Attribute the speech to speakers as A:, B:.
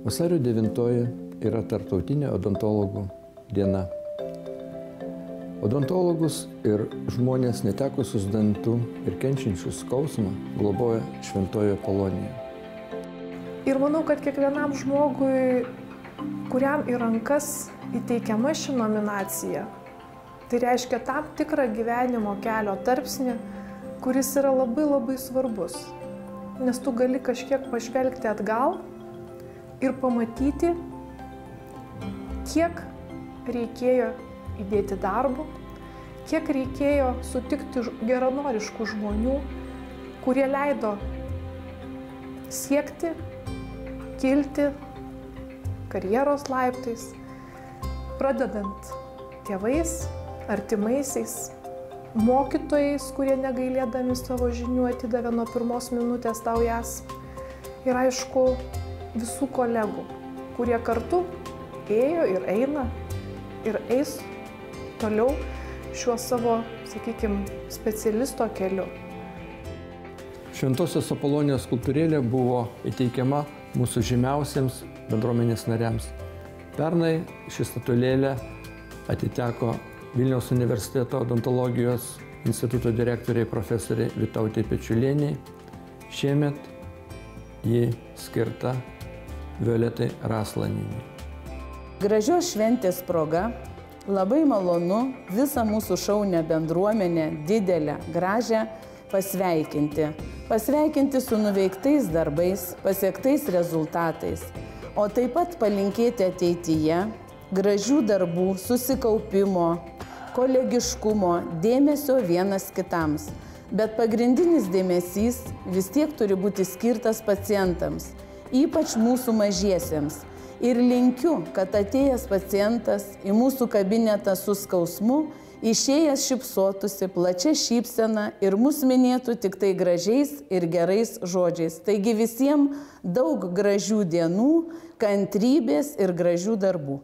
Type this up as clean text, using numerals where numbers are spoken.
A: Vasario 9 yra Tarptautinė odontologų diena. Odontologus ir žmonės netekusius dantų ir kenčiančius skausmą globoja Šventoji Apolonija.
B: Ir manau, kad kiekvienam žmogui, kuriam į rankas įteikiama ši nominacija, tai reiškia tam tikrą gyvenimo kelio tarpsnį, kuris yra labai svarbus. Nes tu gali kažkiek pažvelgti atgal ir pamatyti, kiek reikėjo įdėti darbų, kiek reikėjo sutikti geranoriškų žmonių, kurie leido siekti, kilti karjeros laiptais, pradedant tėvais, artimaisiais, mokytojais, kurie negailėdami savo žinių atidavė nuo pirmos minutės tau jas. Ir aišku, visų kolegų, kurie kartu ėjo ir eina ir eis toliau šiuo savo, sakykime, specialisto keliu.
A: Šventosios Apolonijos skulptūrėlė buvo įteikiama mūsų žymiausiems bendruomenės nariams. Pernai ši statulėlė atiteko Vilniaus universiteto odontologijos instituto direktoriai profesoriai Vytautei Pečiulienei. Šiemet ji skirta Violetai Raslanienei.
C: Gražios šventės proga labai malonu visą mūsų šaunią bendruomenę, didelę, gražią, pasveikinti. Pasveikinti su nuveiktais darbais, pasiektais rezultatais, o taip pat palinkėti ateityje gražių darbų, susikaupimo, kolegiškumo, dėmesio vienas kitams. Bet pagrindinis dėmesys vis tiek turi būti skirtas pacientams, ypač mūsų mažiesiems. Ir linkiu, kad atėjęs pacientas į mūsų kabinetą su skausmu, išėjęs šypsotųsi plačia šypsena ir mus minėtų tik tai gražiais ir gerais žodžiais. Taigi visiems daug gražių dienų, kantrybės ir gražių darbų.